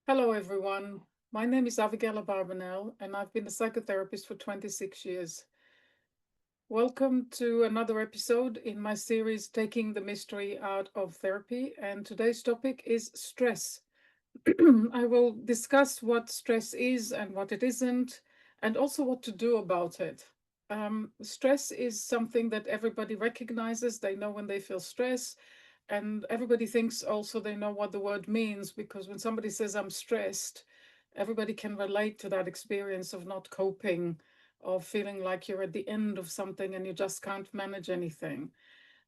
Hello, everyone. My name is Abigail Barbanel, and I've been a psychotherapist for 26 years. Welcome to another episode in my series, Taking the Mystery Out of Therapy. And today's topic is stress. I will discuss what stress is and what it isn't, and also what to do about it. Stress is something that everybody recognizes. They know when they feel stress, and everybody thinks also they know what the word means because when somebody says, I'm stressed, everybody can relate to that experience of not coping, of feeling like you're at the end of something and you just can't manage anything.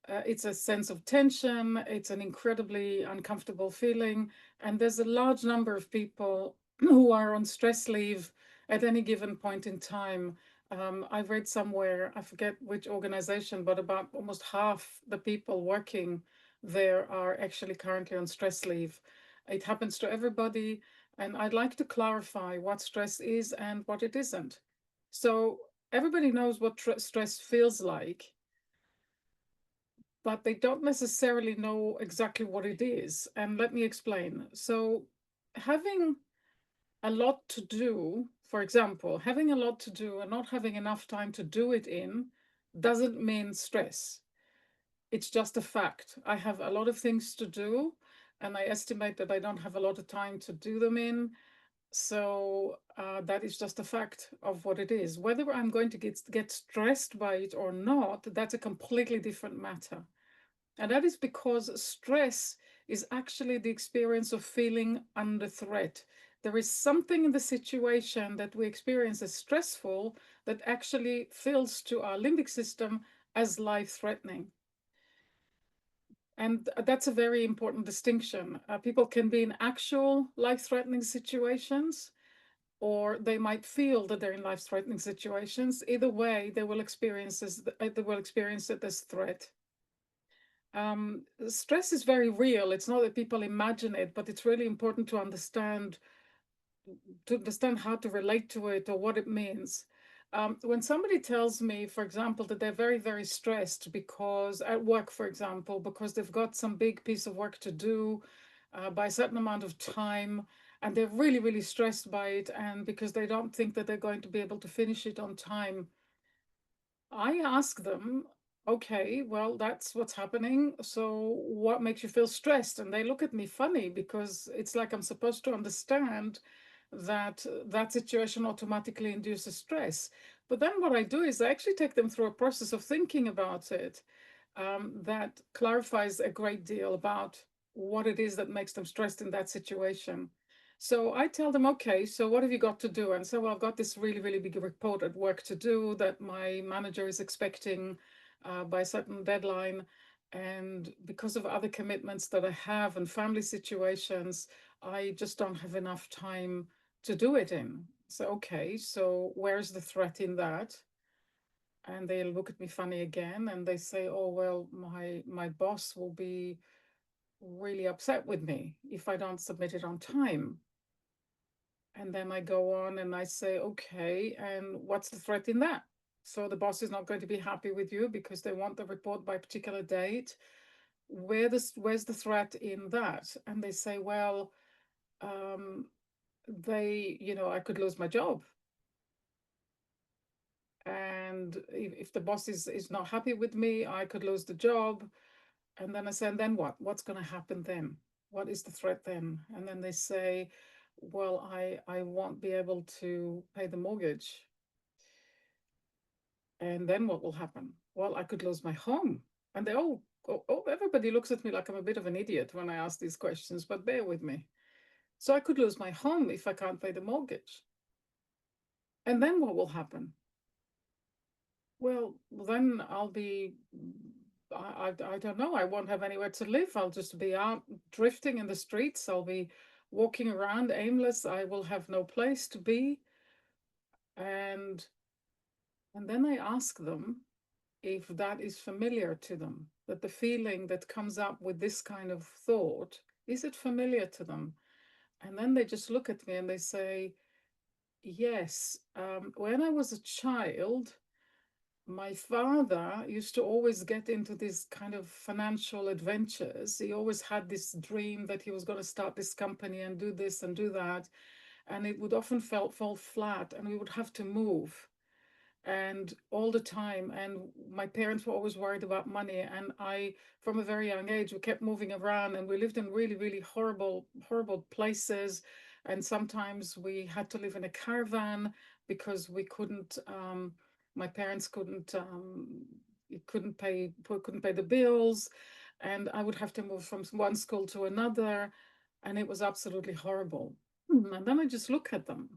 It's a sense of tension. It's an incredibly uncomfortable feeling. And there's a large number of people who are on stress leave at any given point in time. I've read somewhere, I forget which organization, but about almost half the people working there are actually currently on stress leave. It happens to everybody. And I'd like to clarify what stress is and what it isn't. So, everybody knows what stress feels like, but they don't necessarily know exactly what it is. And let me explain. So, having a lot to do, for example, having a lot to do and not having enough time to do it in doesn't mean stress. It's just a fact. I have a lot of things to do, and I estimate that I don't have a lot of time to do them in. So that is just a fact of what it is. Whether I'm going to get stressed by it or not, that's a completely different matter. And that is because stress is actually the experience of feeling under threat. There is something in the situation that we experience as stressful that actually feels to our limbic system as life threatening. And that's a very important distinction. People can be in actual life threatening situations, or they might feel that they're in life threatening situations. Either way, they will experience it as threat. Stress is very real. It's not that people imagine it, but it's really important to understand how to relate to it or what it means. When somebody tells me, for example, that they're very, very stressed because at work, for example, because they've got some big piece of work to do by a certain amount of time, and they're really, really stressed by it, and because they don't think that they're going to be able to finish it on time, I ask them, okay, well, that's what's happening. So what makes you feel stressed? And they look at me funny because it's like I'm supposed to understand that that situation automatically induces stress. But then what I do is I actually take them through a process of thinking about it that clarifies a great deal about what it is that makes them stressed in that situation. So I tell them, okay, so what have you got to do? And so, well, I've got this really, really big report at work to do that my manager is expecting by a certain deadline. And because of other commitments that I have and family situations, I just don't have enough time to do it in. So, okay, so where's the threat in that? And they look at me funny again and they say, oh, well, my boss will be really upset with me if I don't submit it on time. And then I go on and I say, okay, and what's the threat in that? So the boss is not going to be happy with you because they want the report by a particular date. Where's the threat in that? And they say, well, um, I could lose my job. And if the boss is not happy with me, I could lose the job. And then I say, and then what? What's going to happen then? What is the threat then? And then they say, well, I won't be able to pay the mortgage. And then what will happen? Well, I could lose my home. And everybody looks at me like I'm a bit of an idiot when I ask these questions, but bear with me. So I could lose my home if I can't pay the mortgage. And then what will happen? Well, then I'll be, I don't know, I won't have anywhere to live. I'll just be out drifting in the streets. I'll be walking around aimless. I will have no place to be. And and then I ask them if that is familiar to them, that the feeling that comes up with this kind of thought, is it familiar to them? And then they just look at me and they say, yes, when I was a child, My father used to always get into these kind of financial adventures. He always had this dream that he was going to start this company and do this and do that. And it would often fall flat, and we would have to move and all the time. And my parents were always worried about money. And I, from a very young age, we kept moving around, and we lived in really, really horrible places. And sometimes we had to live in a caravan because we couldn't, my parents couldn't pay the bills. And I would have to move from one school to another. And it was absolutely horrible. And then I just look at them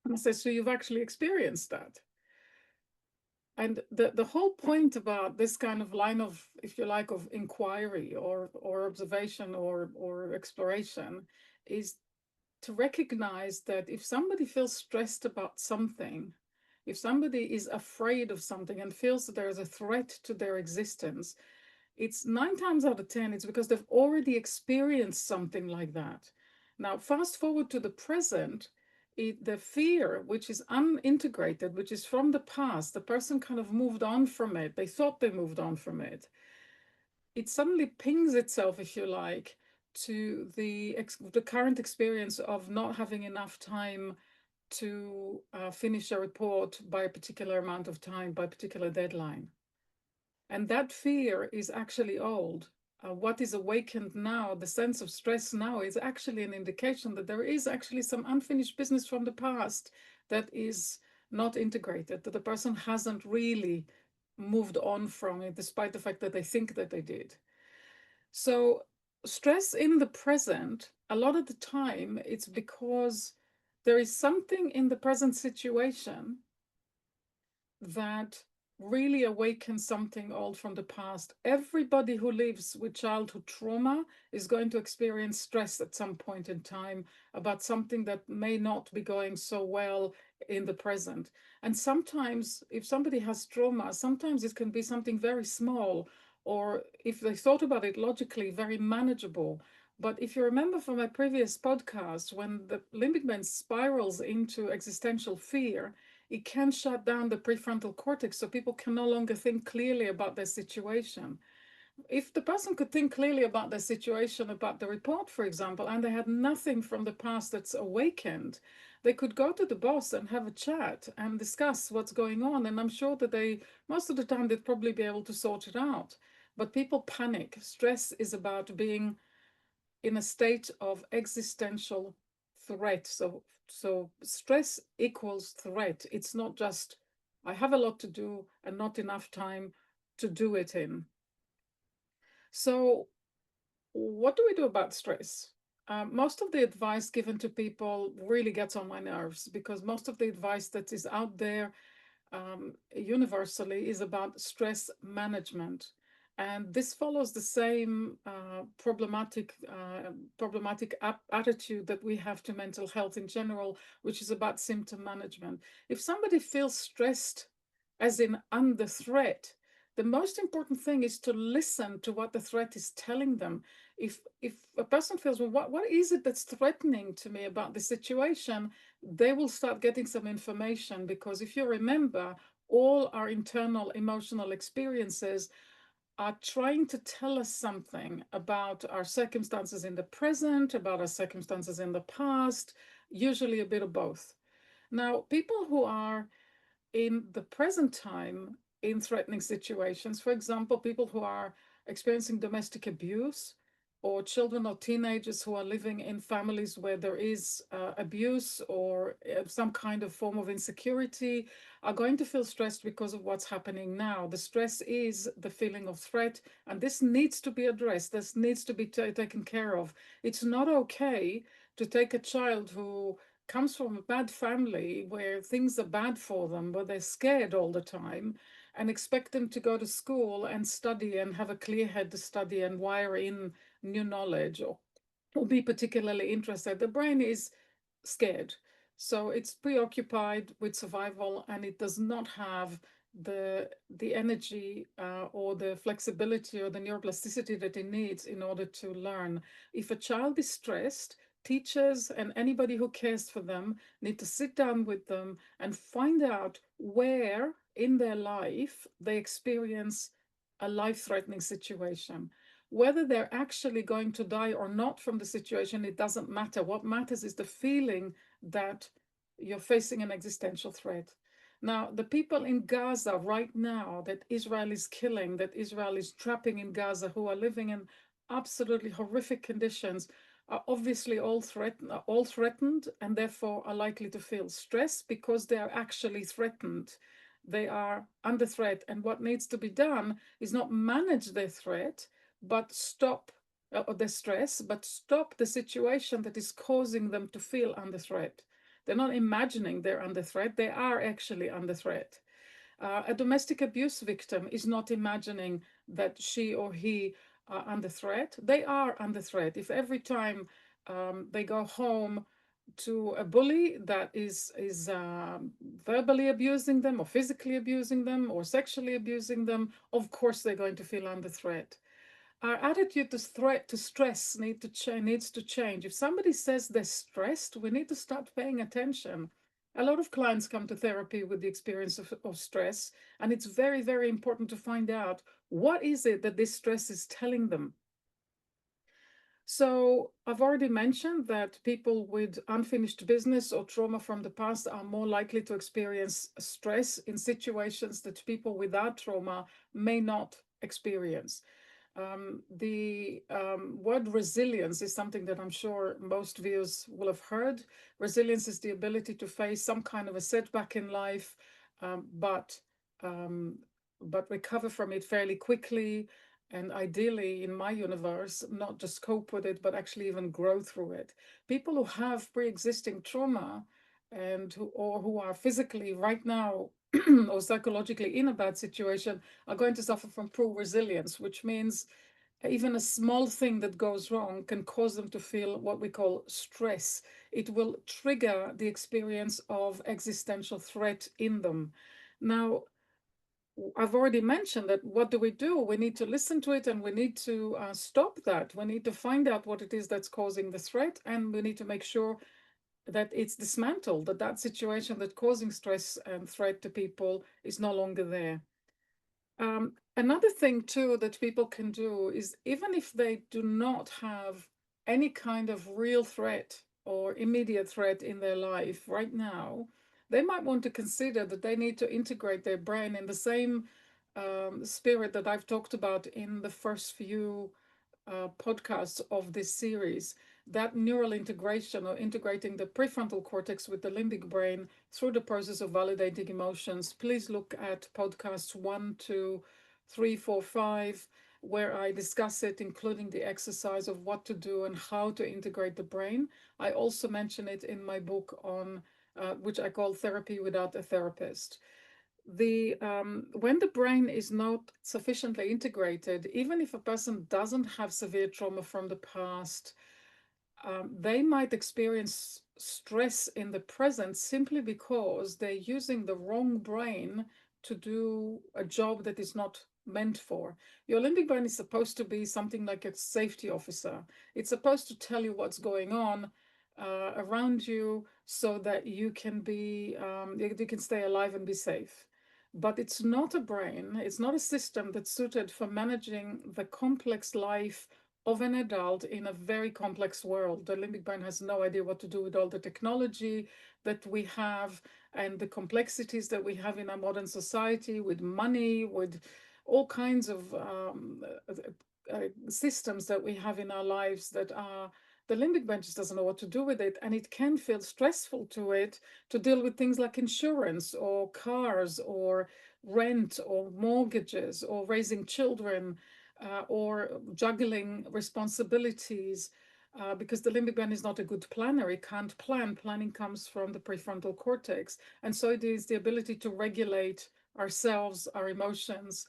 and I say, so you've actually experienced that. And the whole point about this kind of line of, if you like, of inquiry or observation or exploration is to recognize that if somebody feels stressed about something, if somebody is afraid of something and feels that there is a threat to their existence, it's 9 times out of 10, it's because they've already experienced something like that. Now, fast forward to the present, the fear, which is unintegrated, which is from the past, the person kind of moved on from it. They thought they moved on from it. It suddenly pings itself, if you like, to the current experience of not having enough time to finish a report by a particular amount of time, by a particular deadline. And that fear is actually old. What is awakened now, the sense of stress now, is actually an indication that there is actually some unfinished business from the past that is not integrated, that the person hasn't really moved on from it, despite the fact that they think that they did. So, stress in the present, a lot of the time, it's because there is something in the present situation that really awakens something old from the past. Everybody who lives with childhood trauma is going to experience stress at some point in time about something that may not be going so well in the present. And sometimes, if somebody has trauma, sometimes it can be something very small, or if they thought about it logically, very manageable. But if you remember from my previous podcast, when the limbic brain spirals into existential fear, it can shut down the prefrontal cortex so people can no longer think clearly about their situation. If the person could think clearly about their situation, about the report, for example, and they had nothing from the past that's awakened, they could go to the boss and have a chat and discuss what's going on. And I'm sure that most of the time, they'd probably be able to sort it out. But people panic. Stress is about being in a state of existential threat. So stress equals threat. It's not just I have a lot to do and not enough time to do it in. So what do we do about stress? Most of the advice given to people really gets on my nerves because most of the advice that is out there universally is about stress management. And this follows the same problematic attitude that we have to mental health in general, which is about symptom management. If somebody feels stressed, as in under threat, the most important thing is to listen to what the threat is telling them. If a person feels, well, what is it that's threatening to me about the situation? They will start getting some information because if you remember, all our internal emotional experiences are trying to tell us something about our circumstances in the present, about our circumstances in the past, usually a bit of both. Now, people who are in the present time in threatening situations. For example, people who are experiencing domestic abuse, or children or teenagers who are living in families where there is abuse or some kind of form of insecurity, are going to feel stressed because of what's happening now. The stress is the feeling of threat, and this needs to be addressed. This needs to be taken care of. It's not okay to take a child who comes from a bad family where things are bad for them, where they're scared all the time, and expect them to go to school and study and have a clear head to study and wire in new knowledge or be particularly interested. The brain is scared. So it's preoccupied with survival and it does not have the energy or the flexibility or the neuroplasticity that it needs in order to learn. If a child is stressed, teachers and anybody who cares for them need to sit down with them and find out where in their life, they experience a life-threatening situation. Whether they're actually going to die or not from the situation, it doesn't matter. What matters is the feeling that you're facing an existential threat. Now, the people in Gaza right now that Israel is killing, that Israel is trapping in Gaza, who are living in absolutely horrific conditions, are obviously all threatened, and therefore are likely to feel stress because they are actually threatened. They are under threat, and what needs to be done is not manage their threat, but stop the stress, but stop the situation that is causing them to feel under threat. They're not imagining they're under threat, they are actually under threat. A domestic abuse victim is not imagining that she or he are under threat. They are under threat. If every time they go home to a bully that is verbally abusing them or physically abusing them or sexually abusing them, of course they're going to feel under threat. Our attitude to threat to stress needs to change. If somebody says they're stressed, we need to start paying attention. A lot of clients come to therapy with the experience of stress, and it's very, very important to find out what is it that this stress is telling them. So I've already mentioned that people with unfinished business or trauma from the past are more likely to experience stress in situations that people without trauma may not experience. The word resilience is something that I'm sure most viewers will have heard. Resilience is the ability to face some kind of a setback in life, um, but um, but recover from it fairly quickly, and ideally, in my universe, not just cope with it, but actually even grow through it. People who have pre-existing trauma and who are physically right now or psychologically in a bad situation are going to suffer from poor resilience, which means even a small thing that goes wrong can cause them to feel what we call stress. It will trigger the experience of existential threat in them. Now, I've already mentioned that what do? We need to listen to it and we need to stop that. We need to find out what it is that's causing the threat, and we need to make sure that it's dismantled, that that situation that's causing stress and threat to people is no longer there. Another thing too that people can do is, even if they do not have any kind of real threat or immediate threat in their life right now, they might want to consider that they need to integrate their brain in the same spirit that I've talked about in the first few podcasts of this series. That neural integration, or integrating the prefrontal cortex with the limbic brain through the process of validating emotions. Please look at podcasts 1, 2, 3, 4, 5, where I discuss it, including the exercise of what to do and how to integrate the brain. I also mention it in my book on which I call Therapy Without a Therapist. The When the brain is not sufficiently integrated, even if a person doesn't have severe trauma from the past, they might experience stress in the present simply because they're using the wrong brain to do a job that is not meant for. Your limbic brain is supposed to be something like a safety officer. It's supposed to tell you what's going on around you so that you can stay alive and be safe. But it's not a brain, it's not a system that's suited for managing the complex life of an adult in a very complex world. The limbic brain has no idea what to do with all the technology that we have and the complexities that we have in our modern society, with money, with all kinds of systems that we have in our lives that are. The limbic brain just doesn't know what to do with it, and it can feel stressful to it to deal with things like insurance or cars or rent or mortgages or raising children or juggling responsibilities, because the limbic brain is not a good planner. It can't plan. Planning comes from the prefrontal cortex. And so it is the ability to regulate ourselves, our emotions.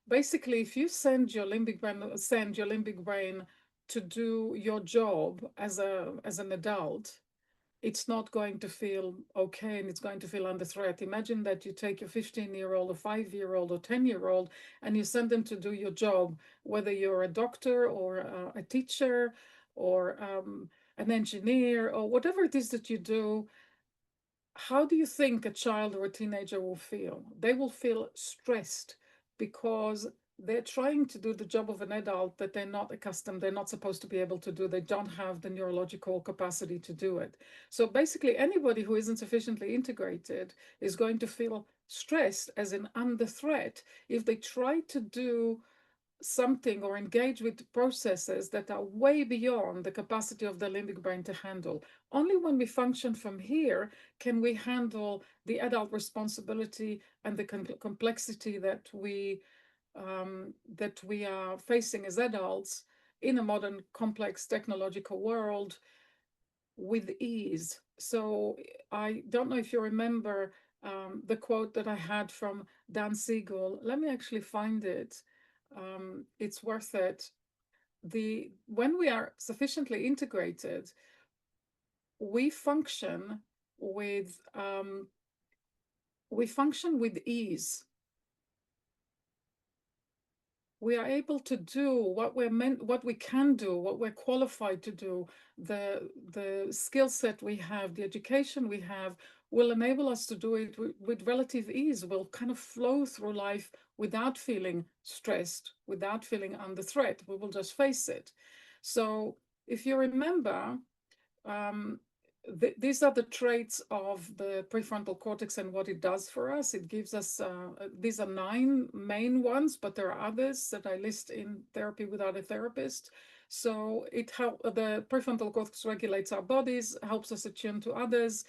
Basically, if you send your limbic brain to do your job as an adult, it's not going to feel okay, and it's going to feel under threat. Imagine that you take your 15-year-old or 5-year-old or 10-year-old and you send them to do your job, whether you're a doctor or a teacher or an engineer or whatever it is that you do. how do you think a child or a teenager will feel? They will feel stressed because they're trying to do the job of an adult that they're not accustomed, they're not supposed to be able to do. They don't have the neurological capacity to do it. So basically, anybody who isn't sufficiently integrated is going to feel stressed, as in under threat, if they try to do something or engage with processes that are way beyond the capacity of the limbic brain to handle. Only when we function from here can we handle the adult responsibility and the complexity that we are facing as adults in a modern, complex technological world with ease. So I don't know if you remember the quote that I had from Dan Siegel. Let me actually find it. It's worth it. When we are sufficiently integrated, we function with ease. We are able to do what what we can do, what we're qualified to do. The skill set we have, the education we have, will enable us to do it with relative ease. We'll kind of flow through life without feeling stressed, without feeling under threat. We will just face it. So if you remember, um, these are the traits of the prefrontal cortex and what it does for us. It gives us, these are 9 main ones, but there are others that I list in Therapy Without a Therapist. So the prefrontal cortex regulates our bodies, helps us attune to others,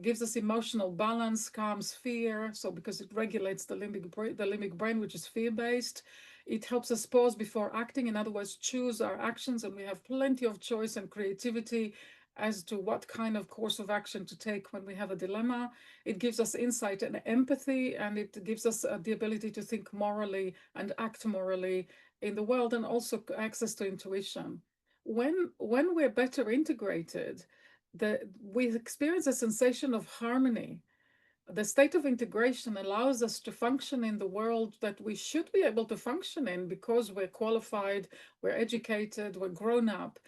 gives us emotional balance, calms fear. So because it regulates the limbic brain, which is fear-based, it helps us pause before acting. In other words, choose our actions, and we have plenty of choice and creativity as to what kind of course of action to take when we have a dilemma. It gives us insight and empathy, and it gives us the ability to think morally and act morally in the world, and also access to intuition. When we're better integrated, we experience a sensation of harmony. The state of integration allows us to function in the world that we should be able to function in because we're qualified, we're educated, we're grown up.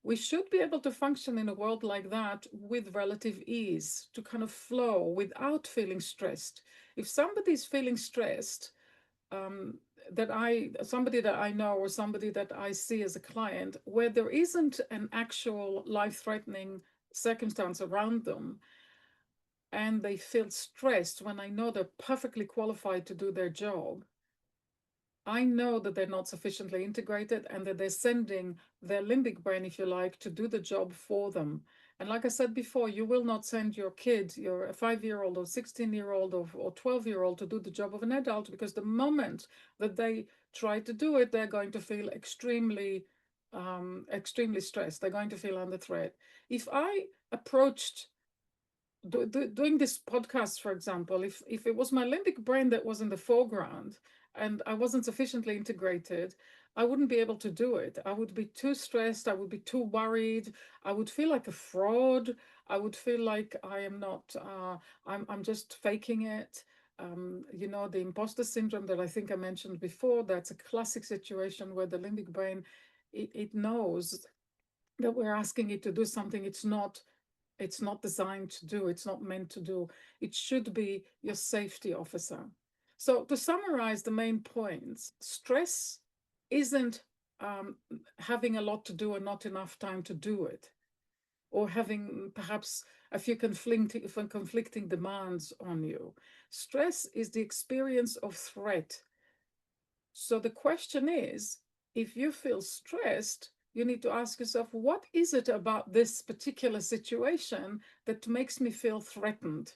We should be able to function in a world like that with relative ease, to kind of flow without feeling stressed. If somebody's feeling stressed, somebody that I know or somebody that I see as a client, where there isn't an actual life-threatening circumstance around them, and they feel stressed when I know they're perfectly qualified to do their job, I know that they're not sufficiently integrated and that they're sending their limbic brain, if you like, to do the job for them. And like I said before, you will not send your kid, your 5-year-old or 16-year-old or 12-year-old to do the job of an adult, because the moment that they try to do it, they're going to feel extremely stressed. They're going to feel under threat. If I approached doing this podcast, for example, if it was my limbic brain that was in the foreground and I wasn't sufficiently integrated, I wouldn't be able to do it. I would be too stressed. I would be too worried. I would feel like a fraud. I would feel like I am not. I'm just faking it. The imposter syndrome that I think I mentioned before. That's a classic situation where the limbic brain, it knows that we're asking it to do something it's not designed to do, it's not meant to do. It should be your safety officer. So, to summarize the main points, stress isn't having a lot to do and not enough time to do it, or having perhaps a few conflicting demands on you. Stress is the experience of threat. So, the question is, if you feel stressed, you need to ask yourself, what is it about this particular situation that makes me feel threatened?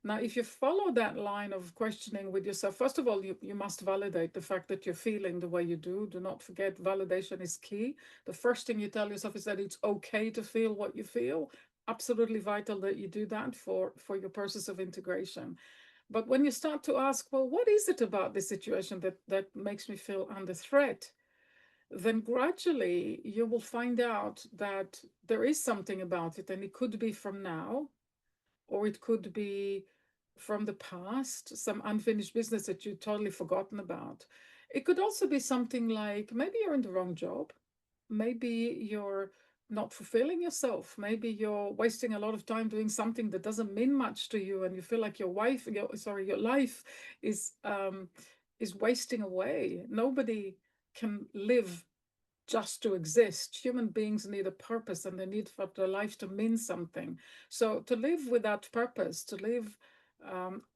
Now, if you follow that line of questioning with yourself, first of all, you must validate the fact that you're feeling the way you do. Do not forget, validation is key. The first thing you tell yourself is that it's okay to feel what you feel. Absolutely vital that you do that for your process of integration. But when you start to ask, well, what is it about this situation that makes me feel under threat? Then gradually you will find out that there is something about it, and it could be from now, or it could be from the past, some unfinished business that you've totally forgotten about. It could also be something like maybe you're in the wrong job, maybe you're not fulfilling yourself. Maybe you're wasting a lot of time doing something that doesn't mean much to you, and you feel like your life is wasting away. Nobody can live just to exist. Human beings need a purpose, and they need for their life to mean something. So to live without purpose, to live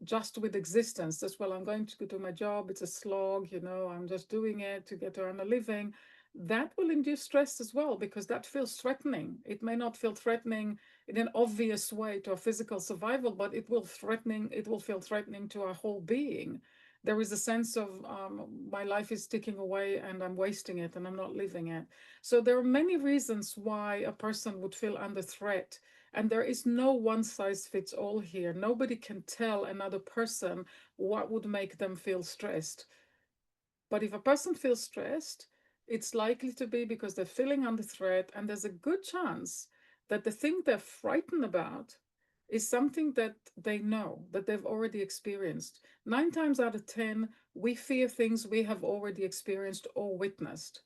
just with existence, that's, well, I'm going to do my job, it's a slog, I'm just doing it to get to earn a living. That will induce stress as well, because that feels threatening. It may not feel threatening in an obvious way to our physical survival, but it will feel threatening to our whole being. There is a sense of my life is ticking away and I'm wasting it and I'm not living it. So there are many reasons why a person would feel under threat. And there is no one size fits all here. Nobody can tell another person what would make them feel stressed. But if a person feels stressed, it's likely to be because they're feeling under threat, and there's a good chance that the thing they're frightened about is something that they know, that they've already experienced. 9 times out of 10, we fear things we have already experienced or witnessed.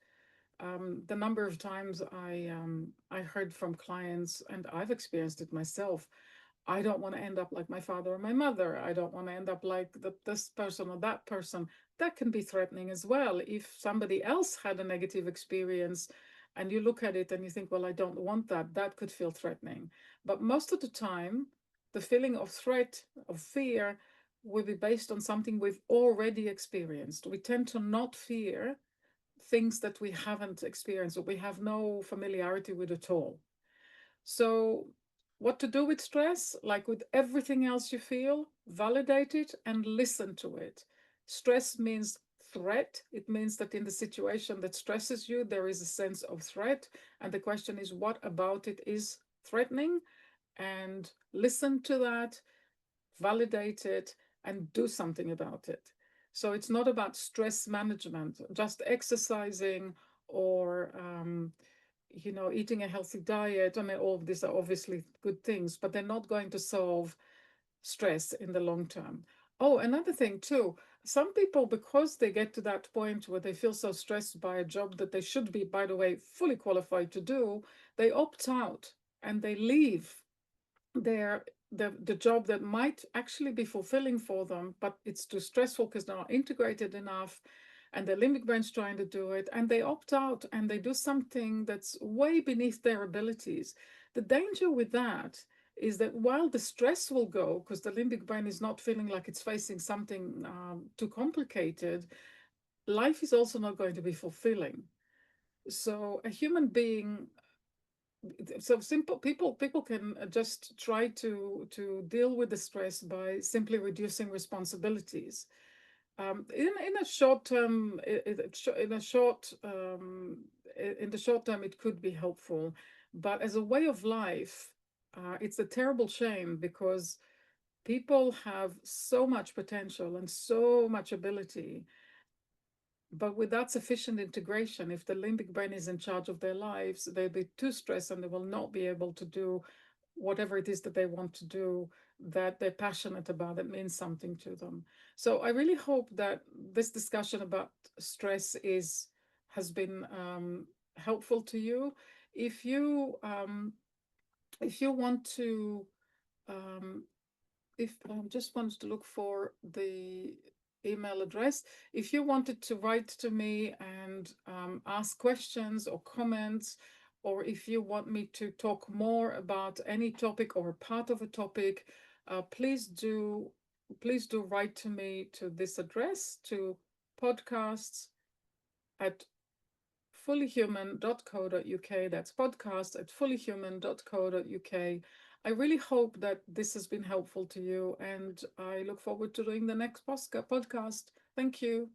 The number of times I heard from clients, and I've experienced it myself, I don't want to end up like my father or my mother. I don't want to end up like this person or that person. That can be threatening as well. If somebody else had a negative experience and you look at it and you think, well, I don't want that, that could feel threatening. But most of the time, the feeling of threat, of fear, will be based on something we've already experienced. We tend to not fear things that we haven't experienced or we have no familiarity with at all. So, what to do with stress? Like with everything else you feel, validate it and listen to it. Stress means threat. It means that in the situation that stresses you, there is a sense of threat. And the question is, what about it is threatening? And listen to that, validate it, and do something about it. So it's not about stress management, just exercising or eating a healthy diet. I mean, all of these are obviously good things, but they're not going to solve stress in the long term. Oh, another thing too, some people, because they get to that point where they feel so stressed by a job that they should be, by the way, fully qualified to do, they opt out and they leave their the job that might actually be fulfilling for them, but it's too stressful because they're not integrated enough, and the limbic brain's trying to do it, and they opt out and they do something that's way beneath their abilities. The danger with that is that while the stress will go because the limbic brain is not feeling like it's facing something too complicated, life is also not going to be fulfilling. So a human being, so simple, people can just try to deal with the stress by simply reducing responsibilities. In a short term, in the short term, it could be helpful, but as a way of life, it's a terrible shame because people have so much potential and so much ability, but without sufficient integration, if the limbic brain is in charge of their lives, they'll be too stressed and they will not be able to do whatever it is that they want to do, that they're passionate about, that means something to them. So I really hope that this discussion about stress has been helpful to you. If you want to um, if just wanted to look for the email address. If you wanted to write to me and ask questions or comments, or if you want me to talk more about any topic or a part of a topic, please do write to me to this address, to podcasts at fullyhuman.co.uk. That's podcast at fullyhuman.co.uk. I really hope that this has been helpful to you, and I look forward to doing the next podcast. Thank you.